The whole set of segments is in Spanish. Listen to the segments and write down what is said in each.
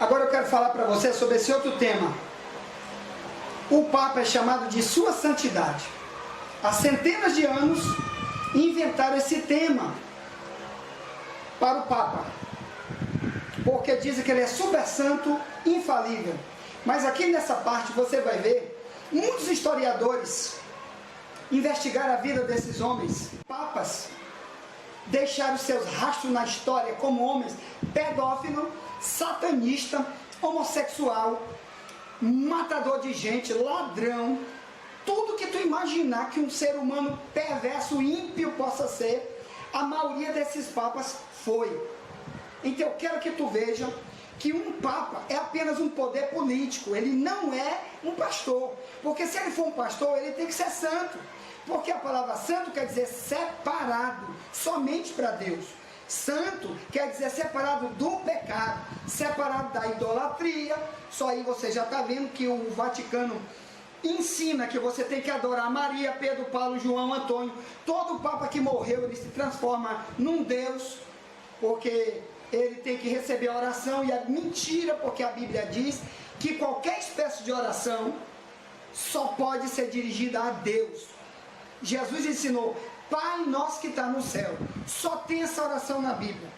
Agora eu quero falar para você sobre esse outro tema. O Papa é chamado de Sua Santidade. Há centenas de anos inventaram esse tema para o Papa, porque dizem que ele é super santo, infalível. Mas aqui nessa parte você vai ver muitos historiadores investigaram a vida desses homens. Papas deixaram seus rastros na história como homens pedófilo, satanista, homossexual, matador de gente, ladrão, tudo que tu imaginar que um ser humano perverso, ímpio possa ser, a maioria desses papas foi. Então eu quero que tu veja que um papa é apenas um poder político, ele não é um pastor, porque se ele for um pastor, ele tem que ser santo, porque a palavra santo quer dizer separado, somente para Deus. Santo quer dizer separado do pecado, separado da idolatria. Só aí você já está vendo que o Vaticano ensina que você tem que adorar Maria, Pedro, Paulo, João, Antônio. Todo papa que morreu, ele se transforma num Deus, porque ele tem que receber a oração. E é mentira, porque a Bíblia diz que qualquer espécie de oração só pode ser dirigida a Deus. Jesus ensinou: Pai nosso que está no céu. Só tem essa oração na Bíblia.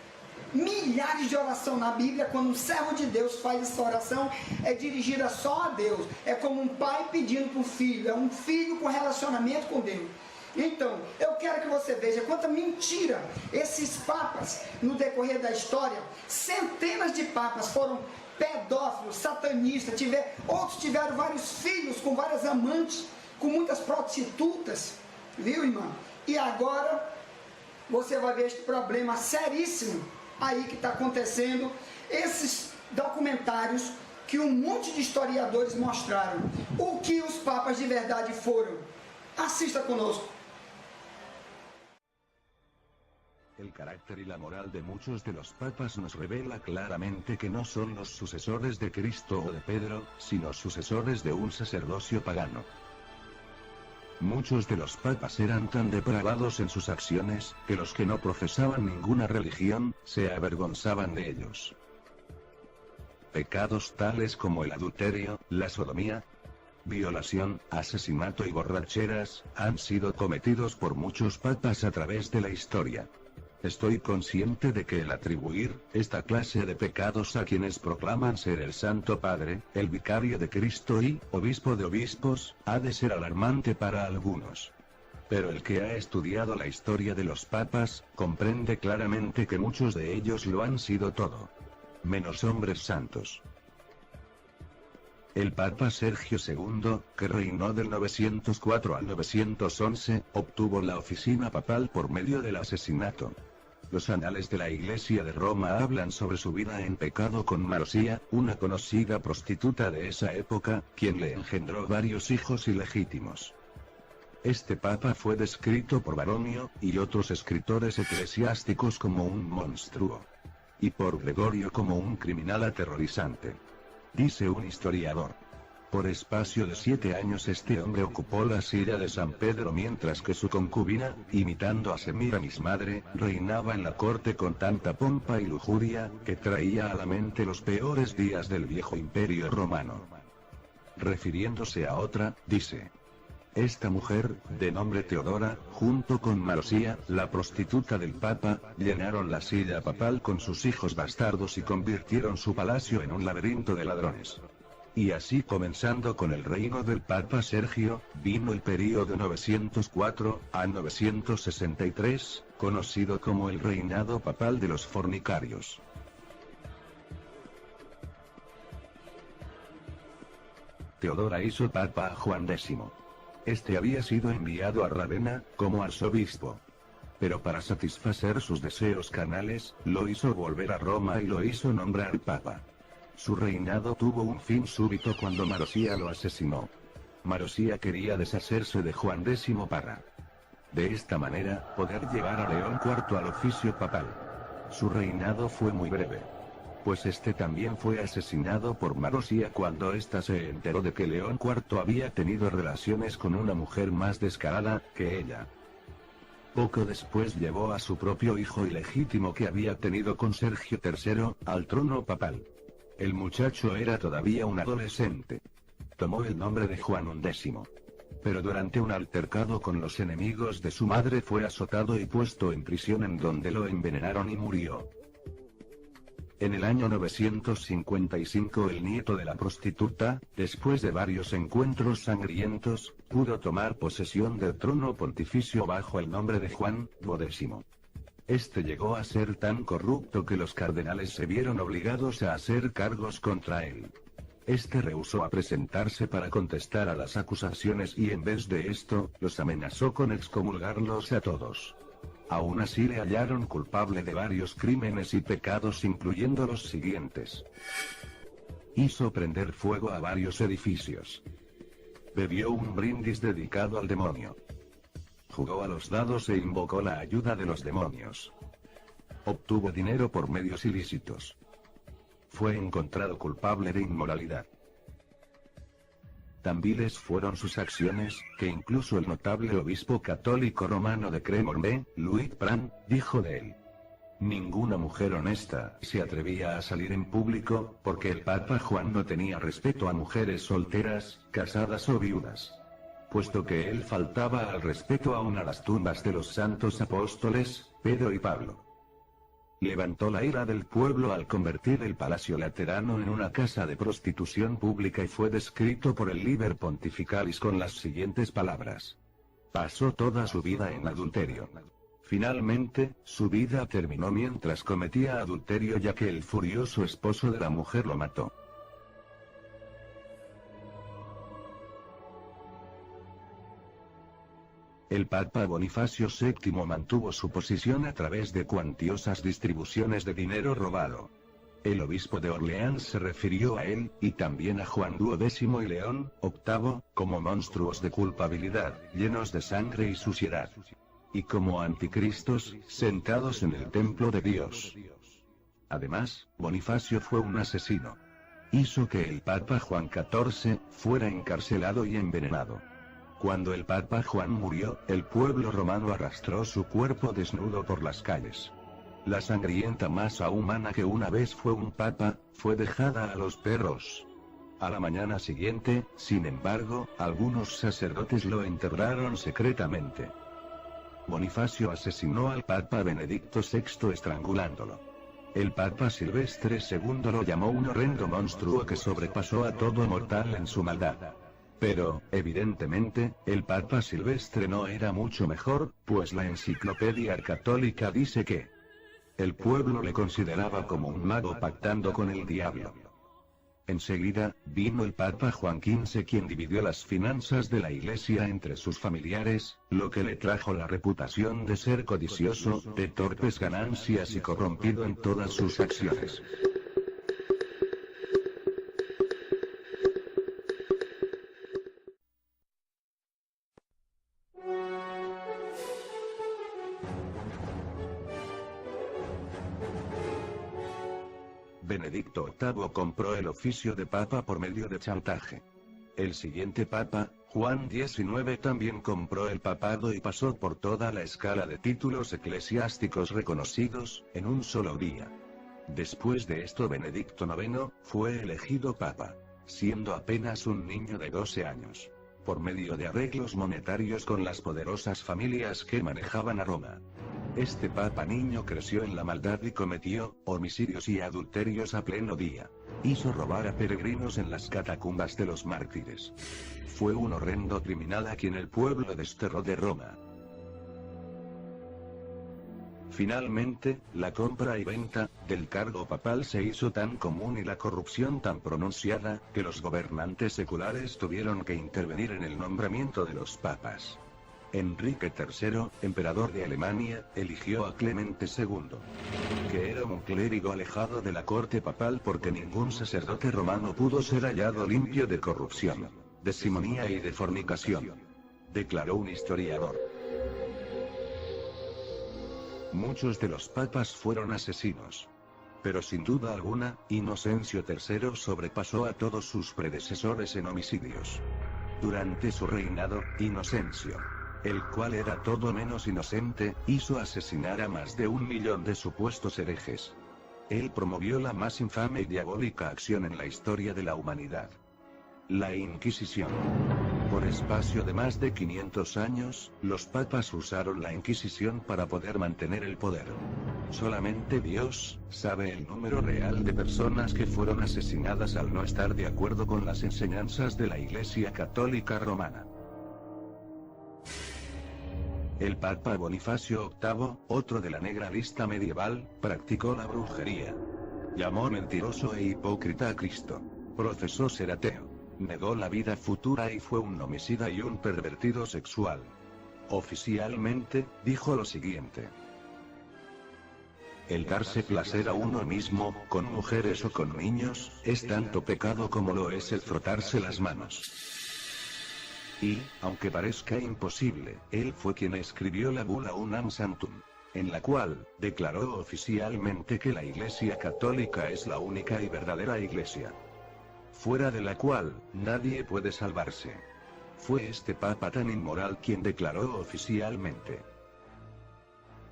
Milhares de orações na Bíblia. Quando um servo de Deus faz essa oração, é dirigida só a Deus. É como um pai pedindo para o filho. É um filho com relacionamento com Deus. Então, eu quero que você veja quanta mentira esses papas, no decorrer da história, centenas de papas foram pedófilos, satanistas, outros tiveram vários filhos com várias amantes, com muitas prostitutas, viu, irmão? E agora você vai ver este problema seríssimo aí que está acontecendo. Esses documentários que um monte de historiadores mostraram o que os papas de verdade foram. Assista conosco. El carácter y la moral de muchos de los papas nos revela claramente que no son los sucesores de Cristo o de Pedro, sino sucesores de un sacerdocio pagano. Muchos de los papas eran tan depravados en sus acciones, que los que no profesaban ninguna religión, se avergonzaban de ellos. Pecados tales como el adulterio, la sodomía, violación, asesinato y borracheras, han sido cometidos por muchos papas a través de la historia. Estoy consciente de que el atribuir esta clase de pecados a quienes proclaman ser el Santo Padre, el Vicario de Cristo y Obispo de Obispos, ha de ser alarmante para algunos. Pero el que ha estudiado la historia de los papas, comprende claramente que muchos de ellos lo han sido todo, menos hombres santos. El Papa Sergio II, que reinó del 904 al 911, obtuvo la oficina papal por medio del asesinato. Los anales de la Iglesia de Roma hablan sobre su vida en pecado con Marosía, una conocida prostituta de esa época, quien le engendró varios hijos ilegítimos. Este papa fue descrito por Baronio, y otros escritores eclesiásticos como un monstruo. Y por Gregorio como un criminal aterrorizante. Dice un historiador: por espacio de 7 años este hombre ocupó la silla de San Pedro mientras que su concubina, imitando a Semíramis madre, reinaba en la corte con tanta pompa y lujuria, que traía a la mente los peores días del viejo imperio romano. Refiriéndose a otra, dice: esta mujer, de nombre Teodora, junto con Marosía, la prostituta del Papa, llenaron la silla papal con sus hijos bastardos y convirtieron su palacio en un laberinto de ladrones. Y así, comenzando con el reino del Papa Sergio, vino el período 904 a 963, conocido como el reinado papal de los fornicarios. Teodora hizo papa a Juan X. Este había sido enviado a Rávena, como arzobispo. Pero para satisfacer sus deseos carnales, lo hizo volver a Roma y lo hizo nombrar papa. Su reinado tuvo un fin súbito cuando Marosía lo asesinó. Marosía quería deshacerse de Juan X para, de esta manera, poder llevar a León IV al oficio papal. Su reinado fue muy breve, pues este también fue asesinado por Marosía cuando ésta se enteró de que León IV había tenido relaciones con una mujer más descarada que ella. Poco después llevó a su propio hijo ilegítimo que había tenido con Sergio III, al trono papal. El muchacho era todavía un adolescente. Tomó el nombre de Juan XI. Pero durante un altercado con los enemigos de su madre fue azotado y puesto en prisión, en donde lo envenenaron y murió. En el año 955 el nieto de la prostituta, después de varios encuentros sangrientos, pudo tomar posesión del trono pontificio bajo el nombre de Juan X. Este llegó a ser tan corrupto que los cardenales se vieron obligados a hacer cargos contra él. Este rehusó a presentarse para contestar a las acusaciones y en vez de esto, los amenazó con excomulgarlos a todos. Aún así le hallaron culpable de varios crímenes y pecados, incluyendo los siguientes. Hizo prender fuego a varios edificios. Bebió un brindis dedicado al demonio. Jugó a los dados e invocó la ayuda de los demonios. Obtuvo dinero por medios ilícitos. Fue encontrado culpable de inmoralidad. Tan viles fueron sus acciones, que incluso el notable obispo católico romano de Cremorne, Louis Pran, dijo de él: ninguna mujer honesta se atrevía a salir en público, porque el Papa Juan no tenía respeto a mujeres solteras, casadas o viudas. Puesto que él faltaba al respeto aún a las tumbas de los santos apóstoles, Pedro y Pablo. Levantó la ira del pueblo al convertir el Palacio Laterano en una casa de prostitución pública y fue descrito por el Liber Pontificalis con las siguientes palabras: pasó toda su vida en adulterio. Finalmente, su vida terminó mientras cometía adulterio, ya que el furioso esposo de la mujer lo mató. El Papa Bonifacio VII mantuvo su posición a través de cuantiosas distribuciones de dinero robado. El obispo de Orleans se refirió a él, y también a Juan XII y León VIII, como monstruos de culpabilidad, llenos de sangre y suciedad. Y como anticristos, sentados en el templo de Dios. Además, Bonifacio fue un asesino. Hizo que el Papa Juan XIV fuera encarcelado y envenenado. Cuando el Papa Juan murió, el pueblo romano arrastró su cuerpo desnudo por las calles. La sangrienta masa humana que una vez fue un papa, fue dejada a los perros. A la mañana siguiente, sin embargo, algunos sacerdotes lo enterraron secretamente. Bonifacio asesinó al Papa Benedicto VI estrangulándolo. El Papa Silvestre II lo llamó un horrendo monstruo que sobrepasó a todo mortal en su maldad. Pero, evidentemente, el Papa Silvestre no era mucho mejor, pues la Enciclopedia Católica dice que el pueblo le consideraba como un mago pactando con el diablo. Enseguida, vino el Papa Juan XV, quien dividió las finanzas de la Iglesia entre sus familiares, lo que le trajo la reputación de ser codicioso, de torpes ganancias y corrompido en todas sus acciones. Benedicto VIII compró el oficio de papa por medio de chantaje. El siguiente papa, Juan XIX, también compró el papado y pasó por toda la escala de títulos eclesiásticos reconocidos, en un solo día. Después de esto, Benedicto IX fue elegido papa, siendo apenas un niño de 12 años, por medio de arreglos monetarios con las poderosas familias que manejaban a Roma. Este papa niño creció en la maldad y cometió homicidios y adulterios a pleno día. Hizo robar a peregrinos en las catacumbas de los mártires. Fue un horrendo criminal a quien el pueblo desterró de Roma. Finalmente, la compra y venta del cargo papal se hizo tan común y la corrupción tan pronunciada, que los gobernantes seculares tuvieron que intervenir en el nombramiento de los papas. Enrique III, emperador de Alemania, eligió a Clemente II, que era un clérigo alejado de la corte papal, porque ningún sacerdote romano pudo ser hallado limpio de corrupción, de simonía y de fornicación, declaró un historiador. Muchos de los papas fueron asesinos. Pero sin duda alguna, Inocencio III sobrepasó a todos sus predecesores en homicidios. Durante su reinado, Inocencio, el cual era todo menos inocente, hizo asesinar a más de 1 millón de supuestos herejes. Él promovió la más infame y diabólica acción en la historia de la humanidad: la Inquisición. Por espacio de más de 500 años, los papas usaron la Inquisición para poder mantener el poder. Solamente Dios sabe el número real de personas que fueron asesinadas al no estar de acuerdo con las enseñanzas de la Iglesia Católica Romana. El Papa Bonifacio VIII, otro de la negra lista medieval, practicó la brujería. Llamó mentiroso e hipócrita a Cristo. Profesó ser ateo. Negó la vida futura y fue un homicida y un pervertido sexual. Oficialmente, dijo lo siguiente: el darse placer a uno mismo, con mujeres o con niños, es tanto pecado como lo es el frotarse las manos. Y, aunque parezca imposible, él fue quien escribió la bula Unam Santum, en la cual declaró oficialmente que la Iglesia Católica es la única y verdadera Iglesia, fuera de la cual nadie puede salvarse. Fue este papa tan inmoral quien declaró oficialmente: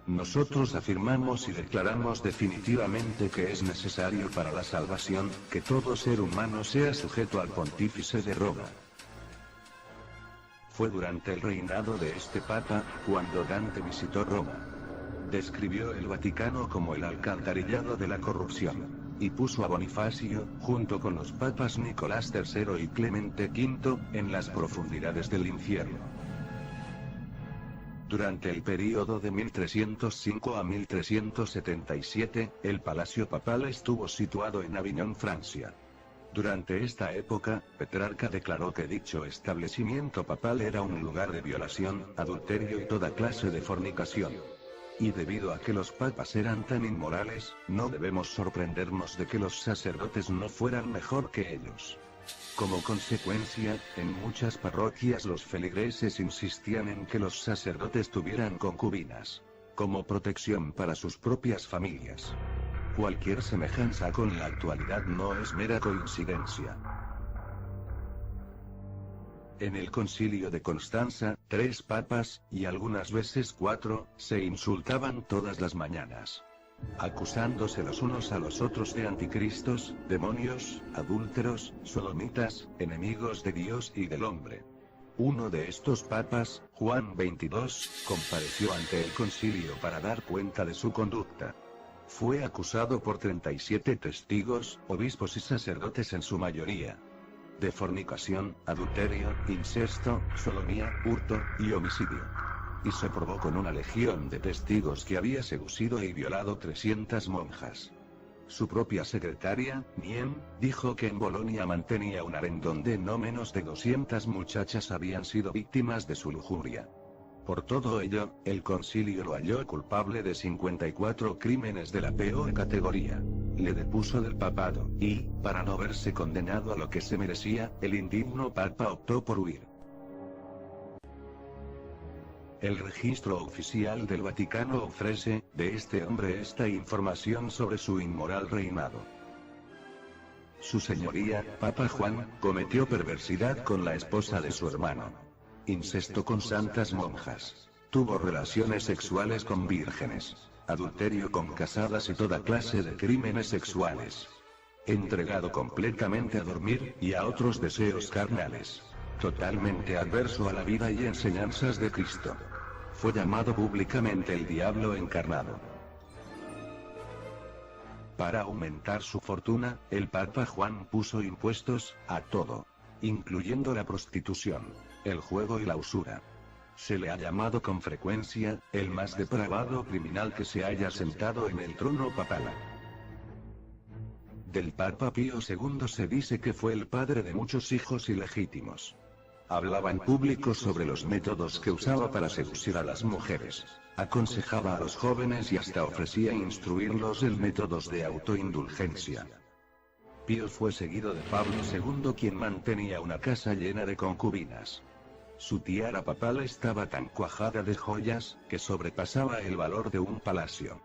nosotros afirmamos y declaramos definitivamente que es necesario para la salvación, que todo ser humano sea sujeto al pontífice de Roma. Fue durante el reinado de este papa, cuando Dante visitó Roma. Describió el Vaticano como el alcantarillado de la corrupción, y puso a Bonifacio, junto con los papas Nicolás III y Clemente V, en las profundidades del infierno. Durante el período de 1305 a 1377, el palacio papal estuvo situado en Aviñón, Francia. Durante esta época, Petrarca declaró que dicho establecimiento papal era un lugar de violación, adulterio y toda clase de fornicación. Y debido a que los papas eran tan inmorales, no debemos sorprendernos de que los sacerdotes no fueran mejor que ellos. Como consecuencia, en muchas parroquias los feligreses insistían en que los sacerdotes tuvieran concubinas, como protección para sus propias familias. Cualquier semejanza con la actualidad no es mera coincidencia. En el concilio de Constanza, 3 papas, y algunas veces 4, se insultaban todas las mañanas, acusándose los unos a los otros de anticristos, demonios, adúlteros, sodomitas, enemigos de Dios y del hombre. Uno de estos papas, Juan XXII, compareció ante el concilio para dar cuenta de su conducta. Fue acusado por 37 testigos, obispos y sacerdotes en su mayoría, de fornicación, adulterio, incesto, sodomía, hurto y homicidio. Y se probó con una legión de testigos que había seducido y violado 300 monjas. Su propia secretaria, Niem, dijo que en Bolonia mantenía un harén donde no menos de 200 muchachas habían sido víctimas de su lujuria. Por todo ello, el concilio lo halló culpable de 54 crímenes de la peor categoría. Le depuso del papado, y, para no verse condenado a lo que se merecía, el indigno papa optó por huir. El registro oficial del Vaticano ofrece, de este hombre, esta información sobre su inmoral reinado. Su señoría, Papa Juan, cometió perversidad con la esposa de su hermano. Incesto con santas monjas. Tuvo relaciones sexuales con vírgenes. Adulterio con casadas y toda clase de crímenes sexuales. Entregado completamente a dormir, y a otros deseos carnales. Totalmente adverso a la vida y enseñanzas de Cristo. Fue llamado públicamente el diablo encarnado. Para aumentar su fortuna, el Papa Juan puso impuestos a todo, incluyendo la prostitución, el juego y la usura. Se le ha llamado con frecuencia, el más depravado criminal que se haya sentado en el trono papal. Del Papa Pío II se dice que fue el padre de muchos hijos ilegítimos. Hablaba en público sobre los métodos que usaba para seducir a las mujeres. Aconsejaba a los jóvenes y hasta ofrecía instruirlos en métodos de autoindulgencia. Pío fue seguido de Pablo II, quien mantenía una casa llena de concubinas. Su tiara papal estaba tan cuajada de joyas, que sobrepasaba el valor de un palacio.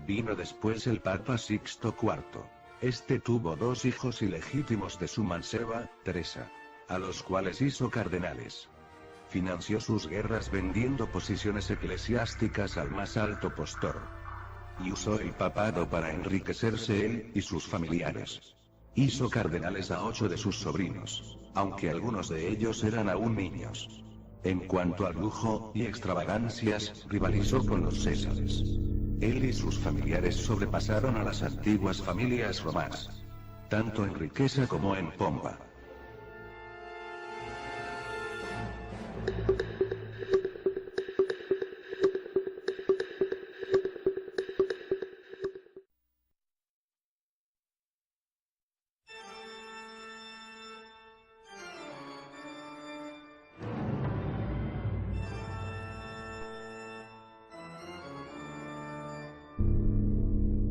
Vino después el Papa Sixto IV. Este tuvo 2 hijos ilegítimos de su manceba, Teresa, a los cuales hizo cardenales. Financió sus guerras vendiendo posiciones eclesiásticas al más alto postor. y usó el papado para enriquecerse él y sus familiares. Hizo cardenales a 8 de sus sobrinos, aunque algunos de ellos eran aún niños. En cuanto al lujo y extravagancias, rivalizó con los Césares. Él y sus familiares sobrepasaron a las antiguas familias romanas, tanto en riqueza como en pompa.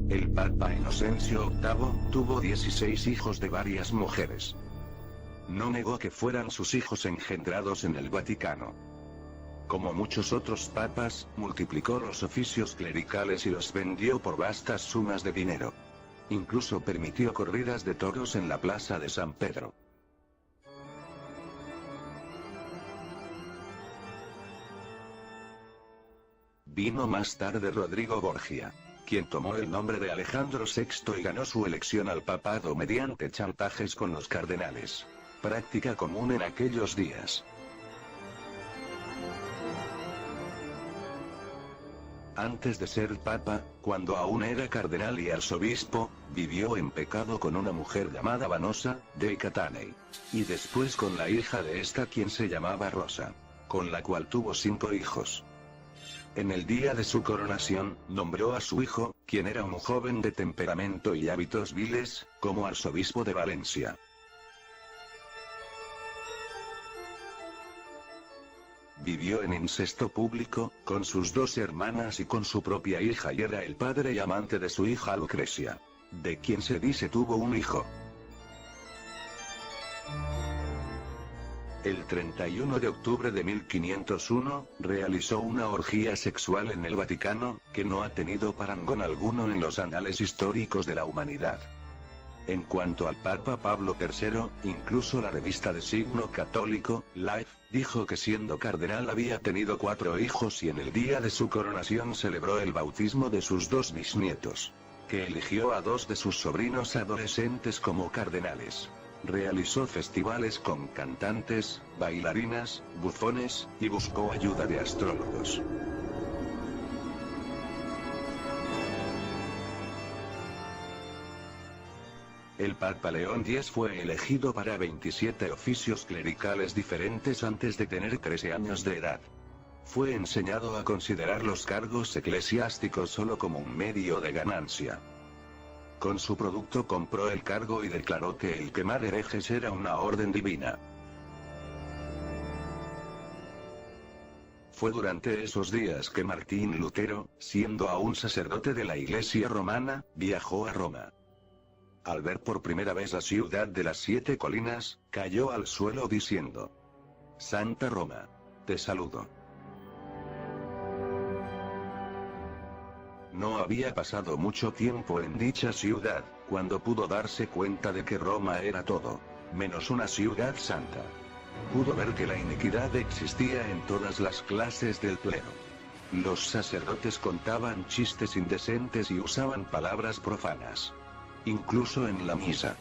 El Papa Inocencio VIII tuvo 16 hijos de varias mujeres. No negó que fueran sus hijos engendrados en el Vaticano. Como muchos otros papas, multiplicó los oficios clericales y los vendió por vastas sumas de dinero. Incluso permitió corridas de toros en la plaza de San Pedro. Vino más tarde Rodrigo Borgia, quien tomó el nombre de Alejandro VI y ganó su elección al papado mediante chantajes con los cardenales, práctica común en aquellos días. Antes de ser papa, cuando aún era cardenal y arzobispo, vivió en pecado con una mujer llamada Vanosa, de Catanei, y después con la hija de esta quien se llamaba Rosa, con la cual tuvo 5 hijos. En el día de su coronación, nombró a su hijo, quien era un joven de temperamento y hábitos viles, como arzobispo de Valencia. Vivió en incesto público, con sus 2 hermanas y con su propia hija y era el padre y amante de su hija Lucrecia, de quien se dice tuvo un hijo. El 31 de octubre de 1501, realizó una orgía sexual en el Vaticano, que no ha tenido parangón alguno en los anales históricos de la humanidad. En cuanto al Papa Pablo III, incluso la revista de signo católico, Life, dijo que siendo cardenal había tenido 4 hijos y en el día de su coronación celebró el bautismo de sus 2 bisnietos, que eligió a 2 de sus sobrinos adolescentes como cardenales. Realizó festivales con cantantes, bailarinas, bufones, y buscó ayuda de astrólogos. El Papa León X fue elegido para 27 oficios clericales diferentes antes de tener 13 años de edad. Fue enseñado a considerar los cargos eclesiásticos solo como un medio de ganancia. Con su producto compró el cargo y declaró que el quemar herejes era una orden divina. Fue durante esos días que Martín Lutero, siendo aún sacerdote de la Iglesia romana, viajó a Roma. Al ver por primera vez la ciudad de las 7 colinas, cayó al suelo diciendo: «Santa Roma, te saludo». No había pasado mucho tiempo en dicha ciudad, cuando pudo darse cuenta de que Roma era todo, menos una ciudad santa. Pudo ver que la iniquidad existía en todas las clases del clero. Los sacerdotes contaban chistes indecentes y usaban palabras profanas, incluso en la misa.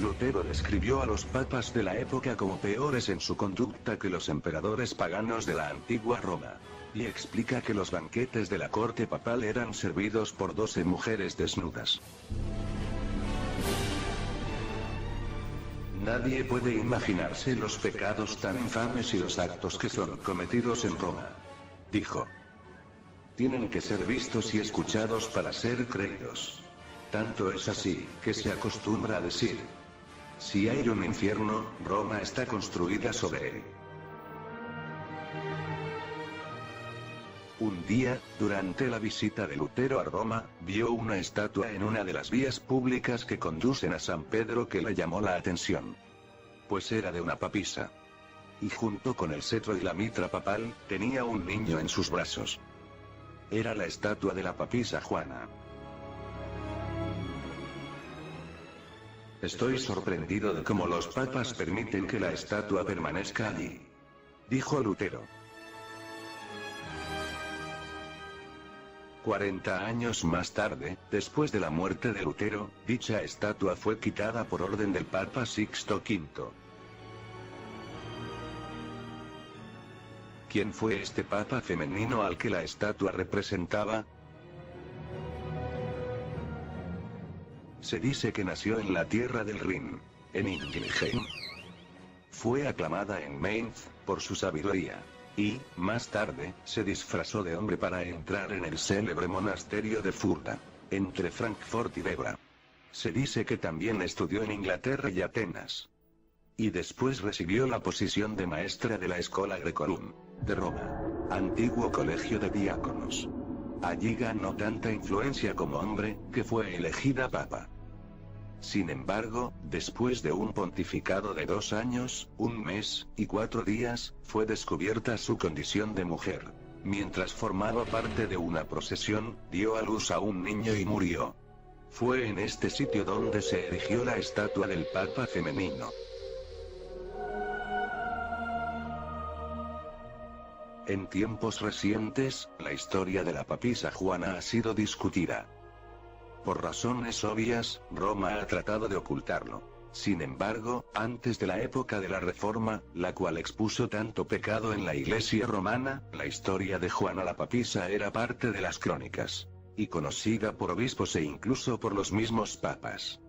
Lutero describió a los papas de la época como peores en su conducta que los emperadores paganos de la antigua Roma, y explica que los banquetes de la corte papal eran servidos por 12 mujeres desnudas. Nadie puede imaginarse los pecados tan infames y los actos que son cometidos en Roma, dijo. Tienen que ser vistos y escuchados para ser creídos. Tanto es así, que se acostumbra a decir: si hay un infierno, Roma está construida sobre él. Un día, durante la visita de Lutero a Roma, vio una estatua en una de las vías públicas que conducen a San Pedro que le llamó la atención. Pues era de una papisa. Y junto con el cetro y la mitra papal, tenía un niño en sus brazos. Era la estatua de la papisa Juana. Estoy sorprendido de cómo los papas permiten que la estatua permanezca allí, dijo Lutero. 40 años más tarde, después de la muerte de Lutero, dicha estatua fue quitada por orden del Papa Sixto V. ¿Quién fue este papa femenino al que la estatua representaba? Se dice que nació en la tierra del Rin, en Ingelheim. Fue aclamada en Mainz, por su sabiduría. Y, más tarde, se disfrazó de hombre para entrar en el célebre monasterio de Fulda, entre Frankfurt y Debra. Se dice que también estudió en Inglaterra y Atenas. Y después recibió la posición de maestra de la Schola Graecorum, de Roma, antiguo colegio de diáconos. Allí ganó tanta influencia como hombre, que fue elegida papa. Sin embargo, después de un pontificado de 2 años, 1 mes, y 4 días, fue descubierta su condición de mujer. Mientras formaba parte de una procesión, dio a luz a un niño y murió. Fue en este sitio donde se erigió la estatua del Papa femenino. En tiempos recientes, la historia de la papisa Juana ha sido discutida. Por razones obvias, Roma ha tratado de ocultarlo. Sin embargo, antes de la época de la Reforma, la cual expuso tanto pecado en la Iglesia romana, la historia de Juana la papisa era parte de las crónicas. Y conocida por obispos e incluso por los mismos papas.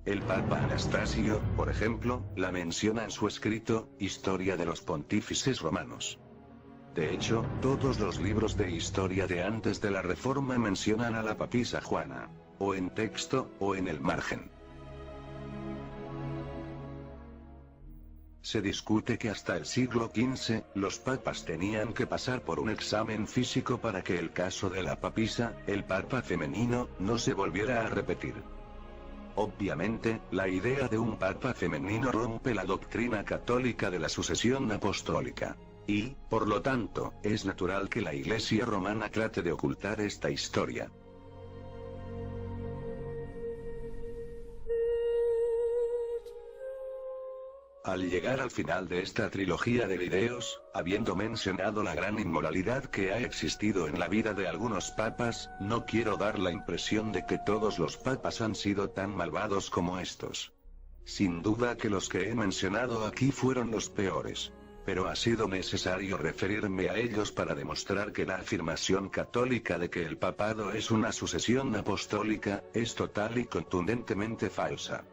El Papa Anastasio, por ejemplo, la menciona en su escrito, Historia de los Pontífices Romanos. De hecho, todos los libros de historia de antes de la Reforma mencionan a la papisa Juana, o en texto, o en el margen. Se discute que hasta el siglo XV, los papas tenían que pasar por un examen físico para que el caso de la papisa, el papa femenino, no se volviera a repetir. Obviamente, la idea de un papa femenino rompe la doctrina católica de la sucesión apostólica. Y, por lo tanto, es natural que la Iglesia romana trate de ocultar esta historia. Al llegar al final de esta trilogía de videos, habiendo mencionado la gran inmoralidad que ha existido en la vida de algunos papas, no quiero dar la impresión de que todos los papas han sido tan malvados como estos. Sin duda que los que he mencionado aquí fueron los peores. Pero ha sido necesario referirme a ellos para demostrar que la afirmación católica de que el papado es una sucesión apostólica, es total y contundentemente falsa.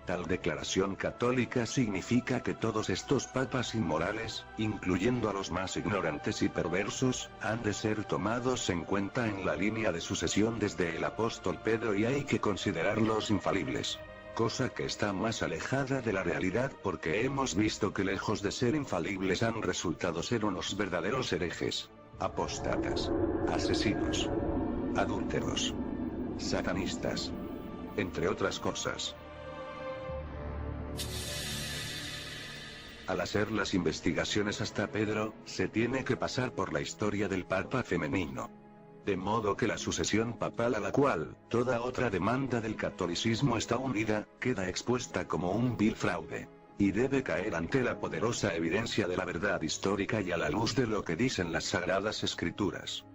Tal declaración católica significa que todos estos papas inmorales, incluyendo a los más ignorantes y perversos, han de ser tomados en cuenta en la línea de sucesión desde el apóstol Pedro y hay que considerarlos infalibles. Cosa que está más alejada de la realidad porque hemos visto que lejos de ser infalibles han resultado ser unos verdaderos herejes, apóstatas, asesinos, adúlteros, satanistas, entre otras cosas. Al hacer las investigaciones hasta Pedro, se tiene que pasar por la historia del papa femenino. De modo que la sucesión papal a la cual toda otra demanda del catolicismo está unida, queda expuesta como un vil fraude. Y debe caer ante la poderosa evidencia de la verdad histórica y a la luz de lo que dicen las Sagradas Escrituras.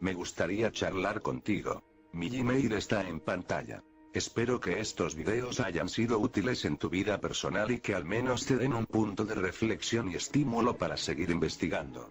Me gustaría charlar contigo. Mi Gmail está en pantalla. Espero que estos videos hayan sido útiles en tu vida personal y que al menos te den un punto de reflexión y estímulo para seguir investigando.